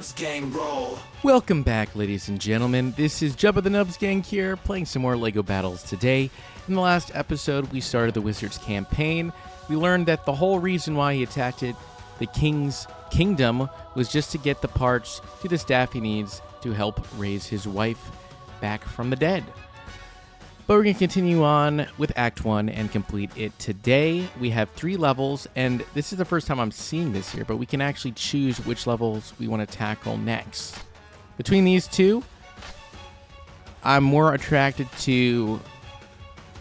NubsGang roll. Welcome back, ladies and gentlemen. This is Jubba the NubsGang here, playing some more LEGO Battles today. In the last episode, we started the Wizard's campaign. We learned that the whole reason why he attacked the King's Kingdom was just to get the parts to the staff he needs to help raise his wife back from the dead. But we're going to continue on with Act 1 and complete it today. We have 3 levels, and this is the first time I'm seeing this here, but we can actually choose which levels we want to tackle next. Between these two, I'm more attracted to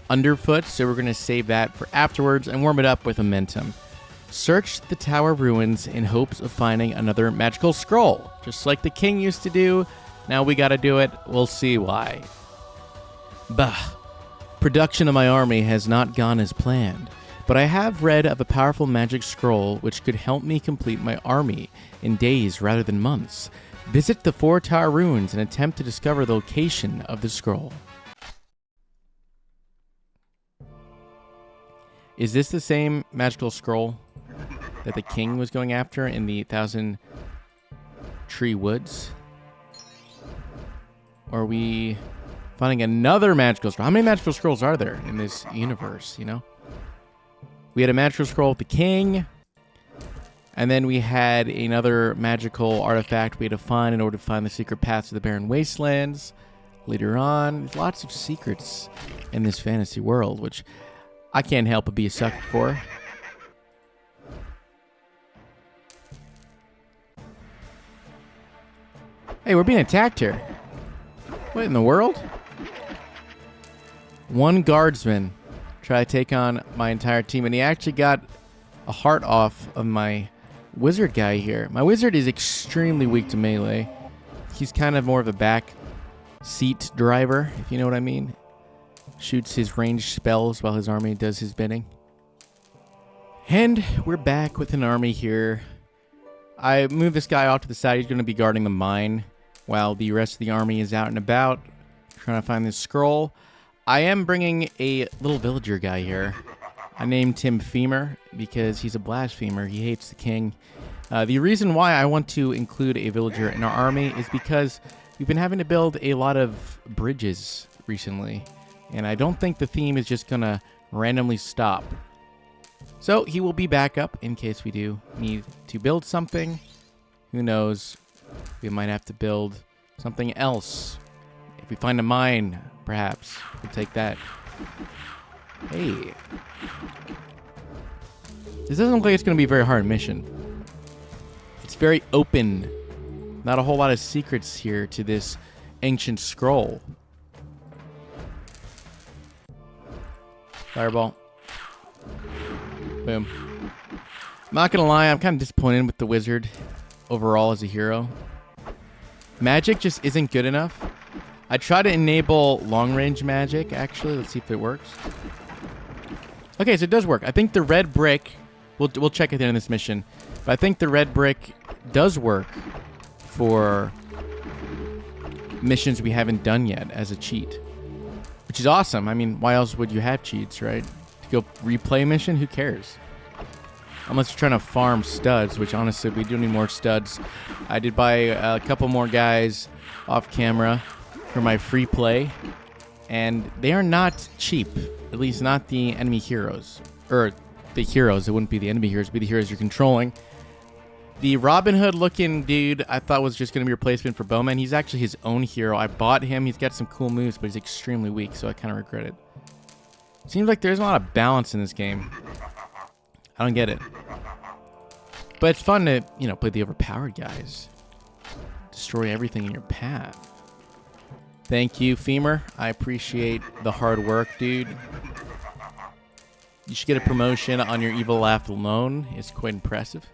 Underfoot, so we're going to save that for afterwards and warm it up with Momentum. Search the tower ruins in hopes of finding another magical scroll. Just like the king used to do, now we got to do it. We'll see why. Bah. Production of my army has not gone as planned, but I have read of a powerful magic scroll which could help me complete my army in days rather than months. Visit the 4 tower ruins and attempt to discover the location of the scroll. Is this the same magical scroll that the king was going after in the 1,000 Tree Woods? Or are we finding another magical scroll? How many magical scrolls are there in this universe, you know? We had a magical scroll with the king, and then we had another magical artifact we had to find in order to find the secret paths to the barren wastelands. Later on, there's lots of secrets in this fantasy world, which I can't help but be a sucker for. Hey, we're being attacked here. What in the world? One guardsman try to take on my entire team, and he actually got a heart off of my wizard guy here. My wizard is extremely weak to melee. He's kind of more of a back seat driver, if you know what I mean. Shoots his ranged spells while his army does his bidding. And we're back with an army here. I moved this guy off to the side. He's going to be guarding the mine while the rest of the army is out and about trying to find this scroll. I am bringing a little villager guy here. I named him Femur because he's a blasphemer. He hates the king. The reason why I want to include a villager in our army is because we've been having to build a lot of bridges recently, and I don't think the theme is just going to randomly stop. So he will be back up in case we do need to build something. Who knows? We might have to build something else. If we find a mine, perhaps we'll take that. Hey. This doesn't look like it's going to be a very hard mission. It's very open. Not a whole lot of secrets here to this ancient scroll. Fireball. Boom. I'm not going to lie, I'm kind of disappointed with the wizard overall as a hero. Magic just isn't good enough. I try to enable long-range magic, actually. Let's see if it works. Okay, so it does work. I think the red brick, we'll check at the end of this mission, but I think the red brick does work for missions we haven't done yet as a cheat, which is awesome. I mean, why else would you have cheats, right? To go replay a mission? Who cares? Unless you're trying to farm studs, which honestly, we do need more studs. I did buy a couple more guys off camera for my free play, and they are not cheap. At least not the enemy heroes. Or the heroes. It wouldn't be the enemy heroes. It would be the heroes you're controlling. The Robin Hood looking dude I thought was just going to be a replacement for Bowman. He's actually his own hero. I bought him. He's got some cool moves, but he's extremely weak, so I kind of regret it. Seems like there's a lot of balance in this game. I don't get it. But it's fun to, you know, play the overpowered guys. Destroy everything in your path. Thank you, Femur. I appreciate the hard work, dude. You should get a promotion on your evil laugh alone. It's quite impressive.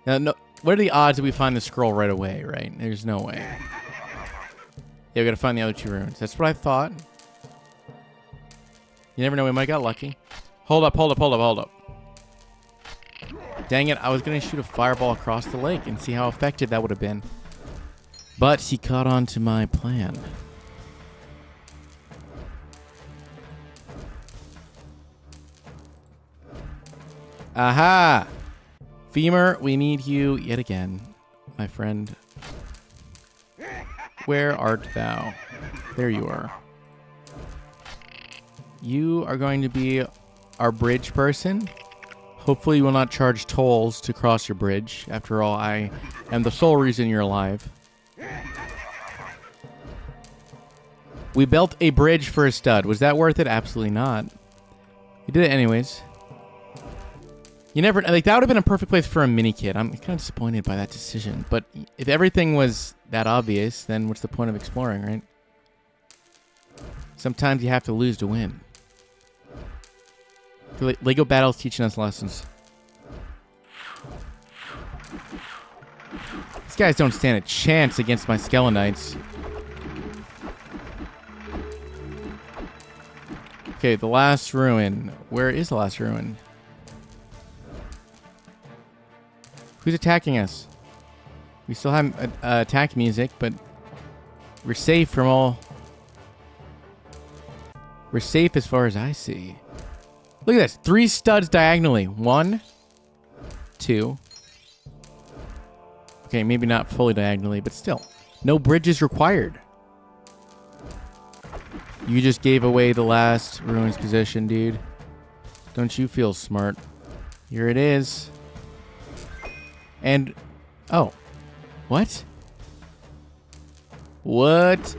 Now, no, what are the odds that we find the scroll right away, right? There's no way. Yeah, we gotta find the other 2 runes. That's what I thought. You never know, we might got lucky. Hold up. Dang it, I was going to shoot a fireball across the lake and see how effective that would have been. But he caught on to my plan. Aha! Femur, we need you yet again. my friend. Where art thou? There you are. You are going to be our bridge person. Hopefully you will not charge tolls to cross your bridge. After all, I am the sole reason you're alive. We built a bridge for a stud. Was that worth it? Absolutely not. We did it anyways. You never... Like, that would have been a perfect place for a mini kit. I'm kind of disappointed by that decision. But if everything was that obvious, then what's the point of exploring, right? Sometimes you have to lose to win. Lego Battle's teaching us lessons. These guys don't stand a chance against my Skelenites. Okay, the last ruin. Where is the last ruin? Who's attacking us? We still have attack music, but we're safe from all... We're safe as far as I see. Look at this. 3 studs diagonally. 1, 2. Okay, maybe not fully diagonally, but still. No bridges required. You just gave away the last ruins position, dude. Don't you feel smart? Here it is. And... Oh. What? What?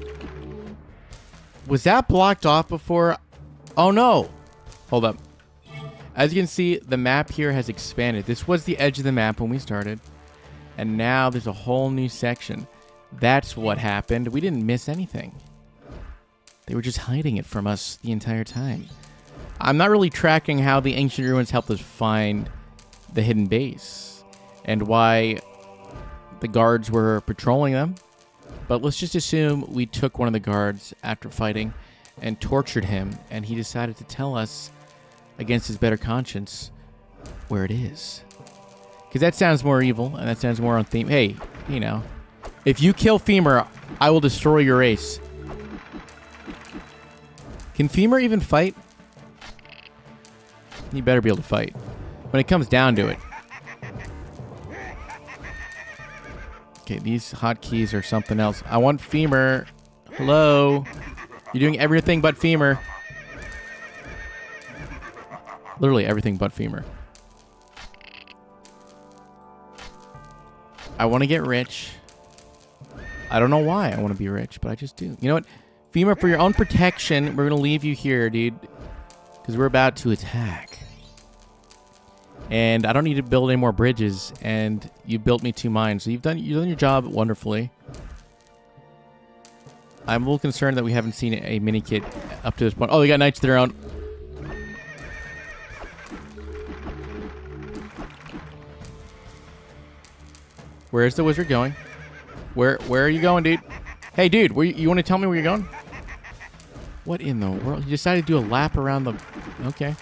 Was that blocked off before? Oh, no. Hold up. As you can see, the map here has expanded. This was the edge of the map when we started. And now there's a whole new section. That's what happened. We didn't miss anything. They were just hiding it from us the entire time. I'm not really tracking how the ancient ruins helped us find the hidden base. And why the guards were patrolling them. But let's just assume we took one of the guards after fighting and tortured him. And he decided to tell us, against his better conscience, where it is. Because that sounds more evil, and that sounds more on theme. Hey, you know, if you kill Femur, I will destroy your race. Can Femur even fight? You better be able to fight. When it comes down to it. Okay, these hotkeys are something else. I want Femur. Hello? You're doing everything but Femur. Literally everything but Femur. I want to get rich. I don't know why I want to be rich, but I just do. You know what? Femur, for your own protection, we're going to leave you here, dude. Because we're about to attack. And I don't need to build any more bridges. And you built me 2 mines. So you've done your job wonderfully. I'm a little concerned that we haven't seen a mini kit up to this point. Oh, they got knights of their own. Where's the wizard going? Where are you going, dude? Hey, dude, you want to tell me where you're going? What in the world? You decided to do a lap around the... Okay.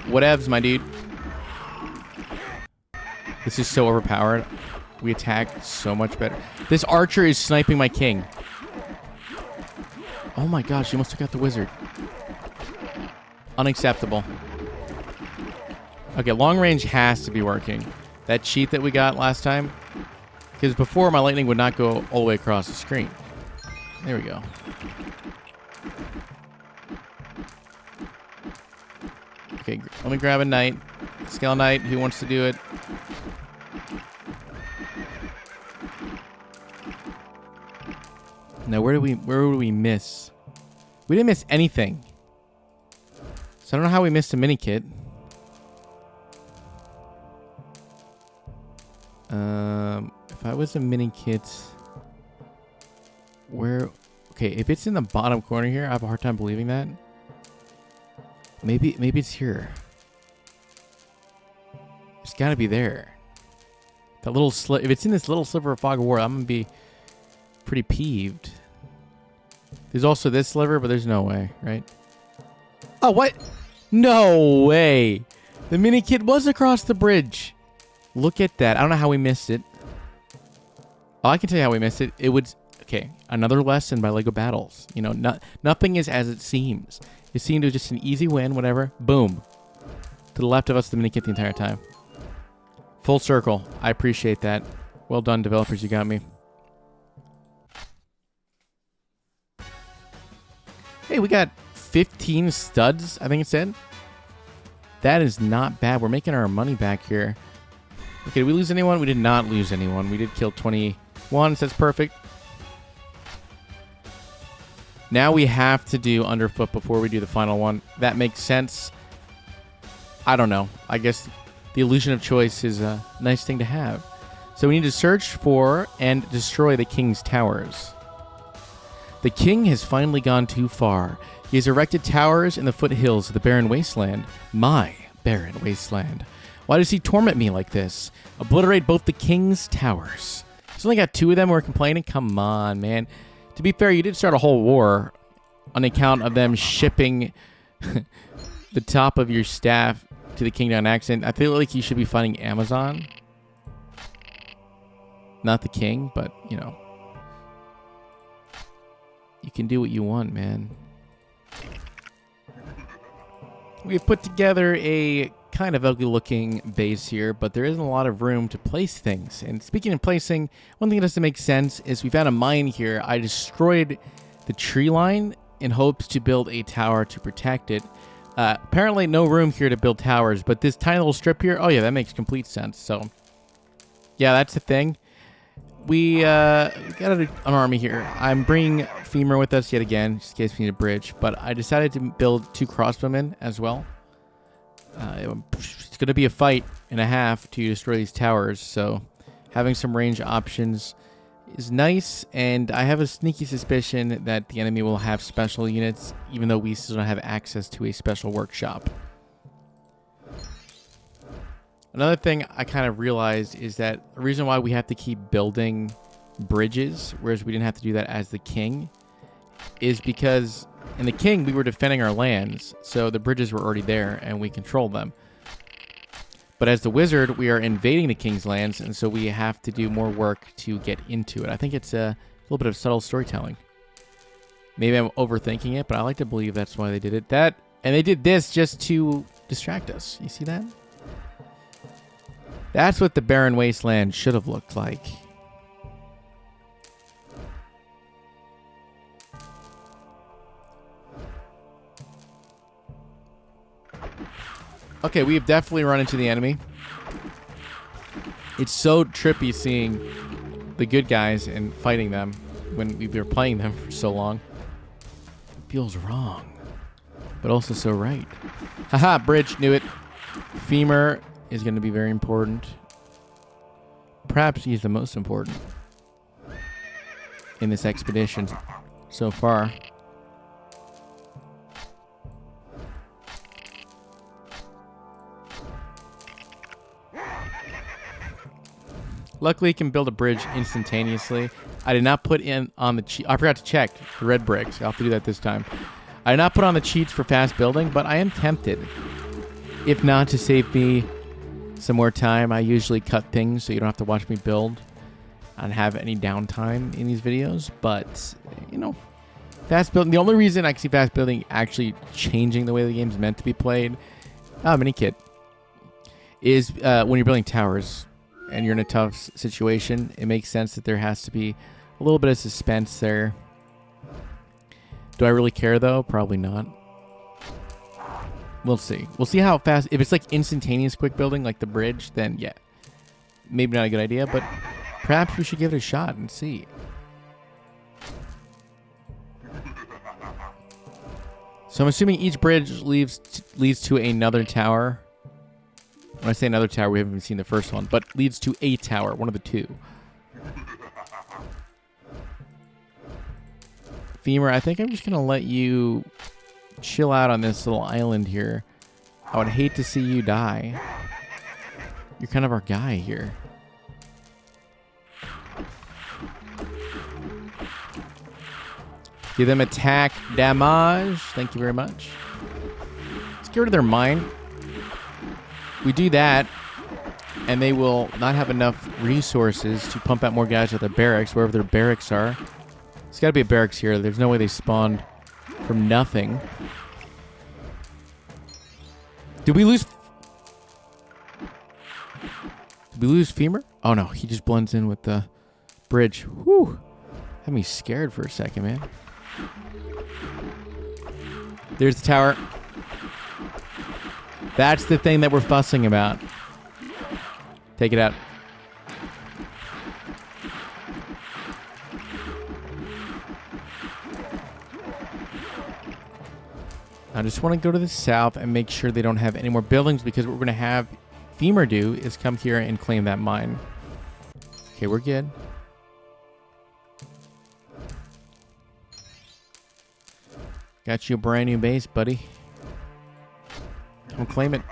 Whatevs, my dude. This is so overpowered. We attack so much better. This archer is sniping my king. Oh my gosh, you almost took out the wizard. Unacceptable. Okay, long range has to be working. That cheat that we got last time. Because before, my lightning would not go all the way across the screen. There we go. Okay, let me grab a knight. Scale knight, who wants to do it? Now, where would we miss? We didn't miss anything. So I don't know how we missed a mini kit. If I was a mini kit, where? Okay, if it's in the bottom corner here, I have a hard time believing that. Maybe it's here. It's got to be there. That little if it's in this little sliver of fog of war, I'm gonna be pretty peeved. There's also this sliver, but there's no way, right? Oh, what? No way! The mini kit was across the bridge. Look at that. I don't know how we missed it. Oh, I can tell you how we missed it. It was... Okay, another lesson by LEGO Battles. You know, nothing is as it seems. It seemed to be just an easy win, whatever. Boom. To the left of us, the mini kit the entire time. Full circle. I appreciate that. Well done, developers. You got me. Hey, we got 15 studs, I think it said. That is not bad. We're making our money back here. Okay, did we lose anyone? We did not lose anyone. We did kill 21, so that's perfect. Now we have to do underfoot before we do the final one. That makes sense. I don't know. I guess the illusion of choice is a nice thing to have. So we need to search for and destroy the king's towers. The king has finally gone too far. He has erected towers in the foothills of the barren wasteland. My barren wasteland. Why does he torment me like this? Obliterate both the king's towers. He's only got 2 of them. We're complaining. Come on, man. To be fair, you did start a whole war on account of them shipping the top of your staff to the king on accident. I feel like you should be fighting Amazon. Not the king, but, you know. You can do what you want, man. We've put together a kind of ugly looking base here, but there isn't a lot of room to place things. And speaking of placing, one thing that doesn't make sense is we've had a mine here. I destroyed the tree line in hopes to build a tower to protect it. Apparently no room here to build towers, but this tiny little strip here, oh yeah, that makes complete sense. So yeah, that's the thing. We got an army here. I'm bringing Femur with us yet again, just in case we need a bridge. But I decided to build 2 crossbowmen as well. It's going to be a fight and a half to destroy these towers. So having some range options is nice. And I have a sneaky suspicion that the enemy will have special units, even though we still don't have access to a special workshop. Another thing I kind of realized is that the reason why we have to keep building bridges, whereas we didn't have to do that as the king, is because in the king we were defending our lands, so the bridges were already there and we controlled them. But as the wizard, we are invading the king's lands, and so we have to do more work to get into it. I think it's a little bit of subtle storytelling. Maybe I'm overthinking it, but I like to believe that's why they did it. And they did this just to distract us. You see that? That's what the barren wasteland should have looked like. Okay, we have definitely run into the enemy. It's so trippy seeing the good guys and fighting them when we've been playing them for so long. It feels wrong, but also so right. Haha, bridge, knew it. Femur is going to be very important. Perhaps he's the most important in this expedition so far. Luckily, you can build a bridge instantaneously. I did not put in on the cheat. I forgot to check the red bricks. I'll have to do that this time. I did not put on the cheats for fast building, but I am tempted. If not, to save me some more time, I usually cut things so you don't have to watch me build and have any downtime in these videos. But, you know, fast building. The only reason I can see fast building actually changing the way the game's meant to be played, mini kit, is when you're building towers and you're in a tough situation. It makes sense that there has to be a little bit of suspense there. Do I really care, though? Probably not. We'll see. We'll see how fast. If it's like instantaneous quick building, like the bridge, then yeah, maybe not a good idea, but perhaps we should give it a shot and see. So I'm assuming each bridge leads to another tower. When I say another tower, we haven't even seen the first one, but leads to a tower, one of the 2. Femur, I think I'm just going to let you chill out on this little island here. I would hate to see you die. You're kind of our guy here. Give them attack damage. Thank you very much. Let's get rid of their mine. We do that, and they will not have enough resources to pump out more guys to their barracks, wherever their barracks are. There's got to be a barracks here. There's no way they spawned from nothing. Did we lose? Did we lose Femur? Oh no, he just blends in with the bridge. Whew. Had me scared for a second, man. There's the tower. That's the thing that we're fussing about. Take it out. I just want to go to the south and make sure they don't have any more buildings, because what we're going to have Femur do is come here and claim that mine. Okay, we're good. Got you a brand new base, buddy. Come claim it.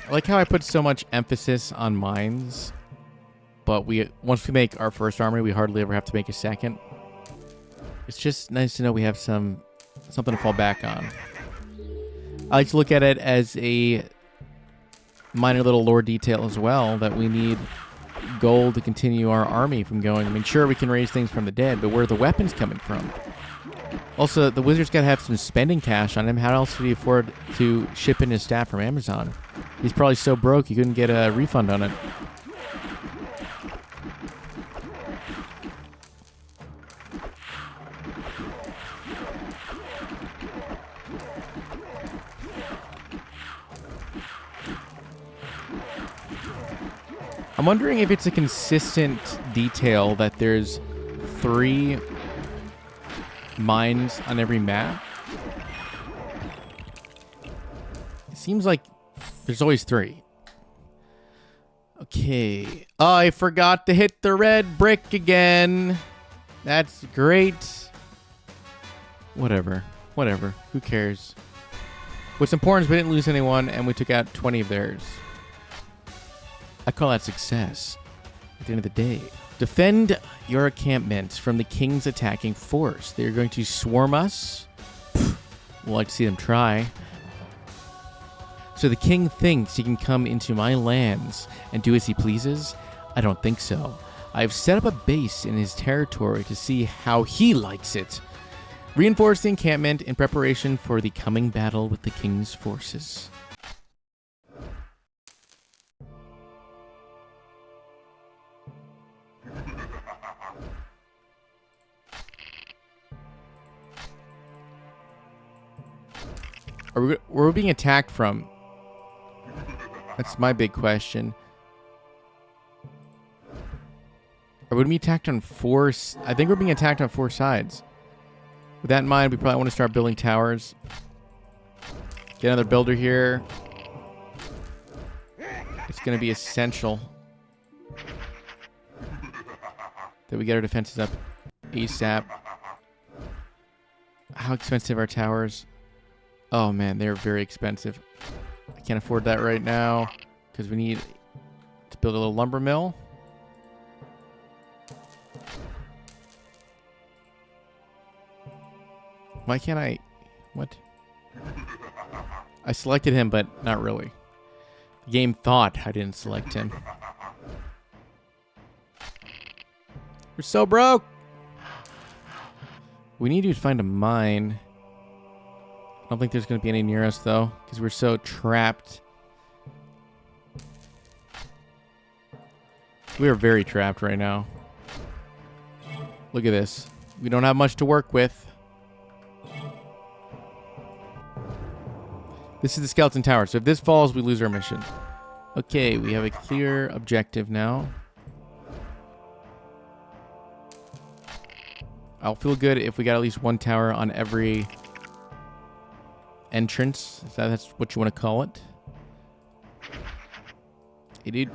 I like how I put so much emphasis on mines, but once we make our first armory, we hardly ever have to make a second. It's just nice to know we have something to fall back on. I like to look at it as a minor little lore detail as well, that we need gold to continue our army from going. I mean, sure, we can raise things from the dead, but where are the weapons coming from? Also, the wizard's got to have some spending cash on him. How else would he afford to ship in his staff from Amazon? He's probably so broke he couldn't get a refund on it. I'm wondering if it's a consistent detail that there's 3 mines on every map. It seems like there's always 3. Okay. Oh, I forgot to hit the red brick again. That's great. Whatever. Who cares? What's important is we didn't lose anyone, and we took out 20 of theirs. I call that success at the end of the day. Defend your encampment from the king's attacking force. They're going to swarm us. We'll like to see them try. So the king thinks he can come into my lands and do as he pleases? I don't think so. I've set up a base in his territory to see how he likes it. Reinforce the encampment in preparation for the coming battle with the king's forces. Where are we being attacked from? That's my big question. Are we being attacked on 4? I think we're being attacked on 4 sides. With that in mind, we probably want to start building towers. Get another builder here. It's going to be essential that we get our defenses up ASAP. How expensive are towers? Oh man, they're very expensive. I can't afford that right now because we need to build a little lumber mill. Why can't I? What? I selected him, but not really. The game thought I didn't select him. We're so broke. We need to find a mine. I don't think there's going to be any near us, though, because we're so trapped. We are very trapped right now. Look at this. We don't have much to work with. This is the skeleton tower, so if this falls, we lose our mission. Okay, we have a clear objective now. I'll feel good if we got at least 1 tower on every entrance. That's what you want to call it. Hey, dude. I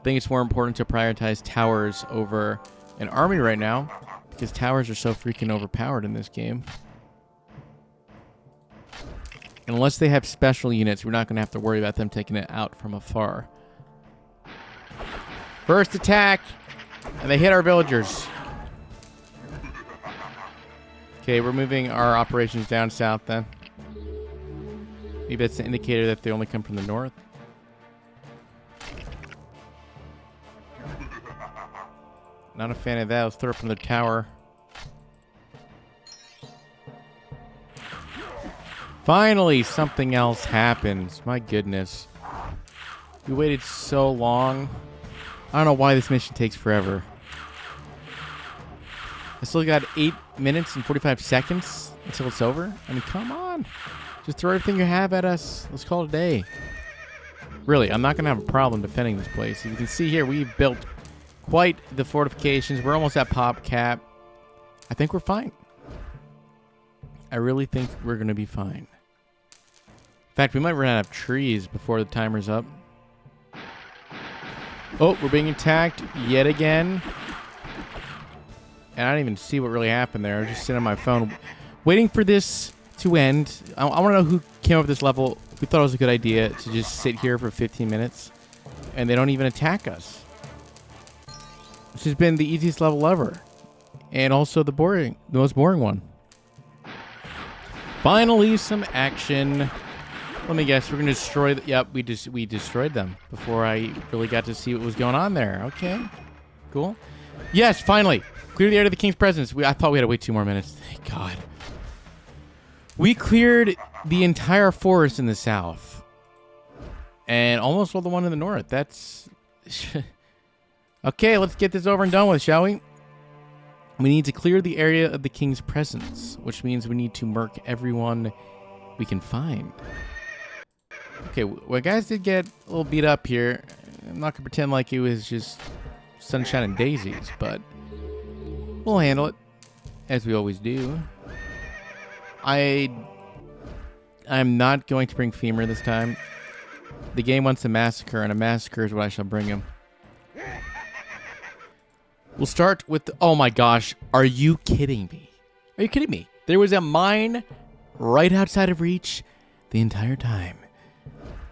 think it's more important to prioritize towers over an army right now because towers are so freaking overpowered in this game. And unless they have special units, we're not going to have to worry about them taking it out from afar. First attack! And they hit our villagers. Okay, we're moving our operations down south then. Maybe that's an indicator that they only come from the north. Not a fan of that. Let's throw up another tower. Finally, something else happens. My goodness. We waited so long. I don't know why this mission takes forever. I still got 8 minutes and 45 seconds until it's over. I mean, come on. Just throw everything you have at us. Let's call it a day. Really, I'm not going to have a problem defending this place. As you can see here, we've built quite the fortifications. We're almost at pop cap. I think we're fine. I really think we're going to be fine. In fact, we might run out of trees before the timer's up. Oh, we're being attacked yet again. And I didn't even see what really happened there. I was just sitting on my phone waiting for this to end. I want to know who came up with this level. We thought it was a good idea to just sit here for 15 minutes. And they don't even attack us. This has been the easiest level ever. And also the most boring one. Finally, some action. Let me guess, we're going to destroy... Yep, we destroyed them before I really got to see what was going on there. Okay, cool. Yes, finally. Clear the area of the king's presence. I thought we had to wait 2 more minutes. Thank God. We cleared the entire forest in the south. And almost all the one in the north. That's... Okay, let's get this over and done with, shall we? We need to clear the area of the king's presence, which means we need to murk everyone we can find. Okay, well, guys did get a little beat up here. I'm not going to pretend like it was just sunshine and daisies, but we'll handle it, as we always do. I'm not going to bring Femur this time. The game wants a massacre, and a massacre is what I shall bring him. We'll start with... Oh my gosh, are you kidding me? Are you kidding me? There was a mine right outside of reach the entire time.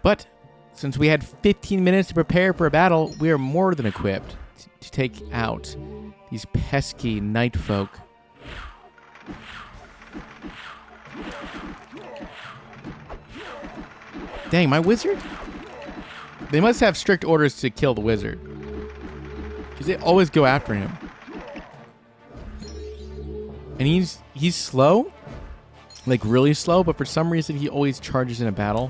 But since we had 15 minutes to prepare for a battle, we are more than equipped to take out these pesky night folk. Dang, my wizard? They must have strict orders to kill the wizard, because they always go after him. And he's slow, like really slow, but for some reason he always charges in a battle.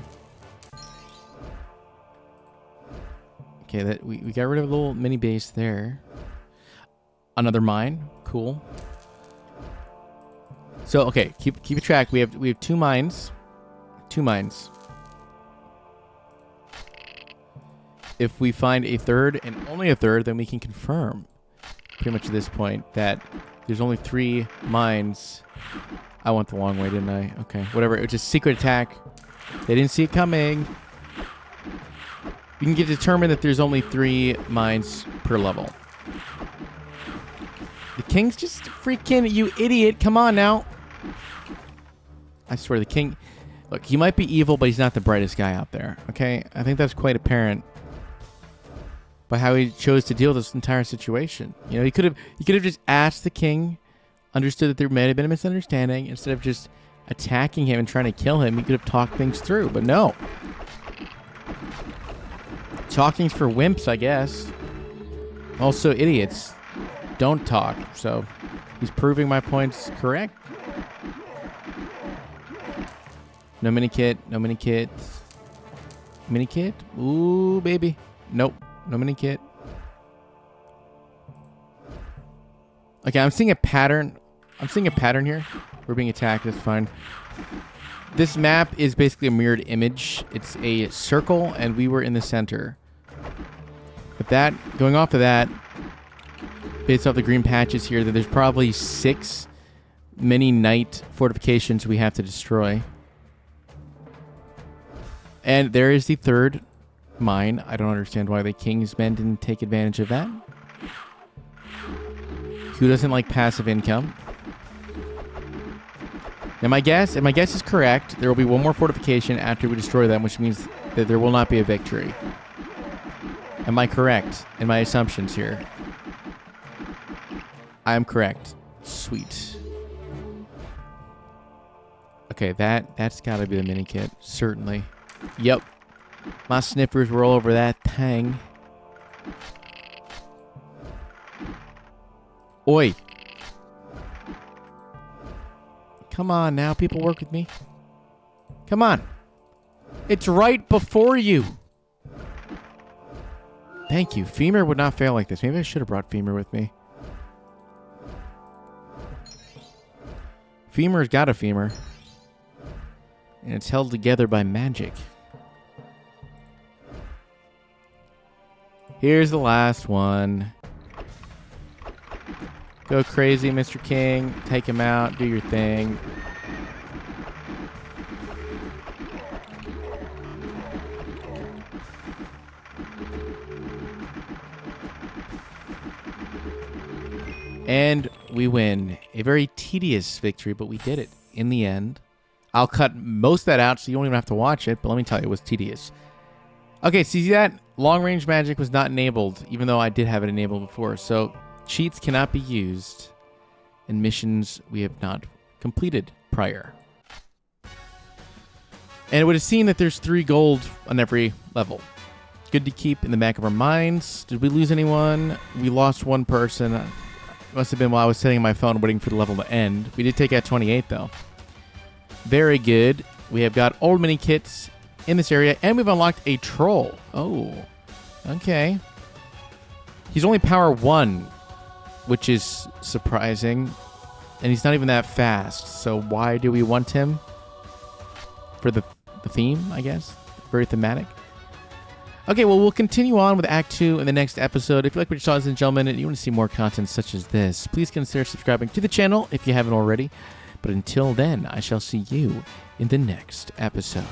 Okay, that we got rid of a little mini base there. Another mine, cool. So okay, keep a track. We have 2 mines, 2 mines. If we find a third and only a third, then we can confirm pretty much at this point that there's only 3 mines. I went the long way, didn't I? Okay, whatever. It was just secret attack. They didn't see it coming. We can get determined that there's only 3 mines per level. The king's just freaking... You idiot. Come on now. I swear, the king... Look, he might be evil, but he's not the brightest guy out there. Okay? I think that's quite apparent by how he chose to deal with this entire situation. You know, he could have just asked the king, understood that there may have been a misunderstanding. Instead of just attacking him and trying to kill him, he could have talked things through. But no. Talking's for wimps, I guess. Also, idiots don't talk. So he's proving my points correct. No mini kit. No mini kit. Mini kit? Ooh, baby. Nope. No mini kit. Okay, I'm seeing a pattern. I'm seeing a pattern here. We're being attacked. That's fine. This map is basically a mirrored image. It's a circle, and we were in the center. But that, going off of that, based off the green patches here, that there's probably 6 mini night fortifications we have to destroy. And there is the third mine. I don't understand why the king's men didn't take advantage of that. Who doesn't like passive income? Now my guess is correct. There will be 1 more fortification after we destroy them, which means that there will not be a victory. Am I correct in my assumptions here? I am correct. Sweet. Okay, that's got to be the mini kit. Certainly. Yep. My sniffers were all over that thing. Oi. Come on now, people work with me. Come on. It's right before you. Thank you. Femur would not fail like this. Maybe I should have brought Femur with me. Femur's got a femur. And it's held together by magic. Here's the last one. Go crazy, Mr. King. Take him out. Do your thing. And we win. A very tedious victory, but we did it in the end. I'll cut most of that out so you don't even have to watch it, but let me tell you, it was tedious. Okay, see that? Long-range magic was not enabled, even though I did have it enabled before. So cheats cannot be used in missions we have not completed prior. And it would have seen that there's 3 gold on every level. Good to keep in the back of our minds. Did we lose anyone? We lost one person. It must have been while I was sitting on my phone waiting for the level to end. We did take out 28, though. Very good. We have got old mini kits in this area, and we've unlocked a troll. Oh, okay. He's only power 1, which is surprising, and he's not even that fast. So why do we want him? For the theme, I guess. Very thematic. Okay, well, we'll continue on with Act 2 in the next episode. If you like what you saw, ladies and gentlemen, and you want to see more content such as this, please consider subscribing to the channel if you haven't already. But until then, I shall see you in the next episode.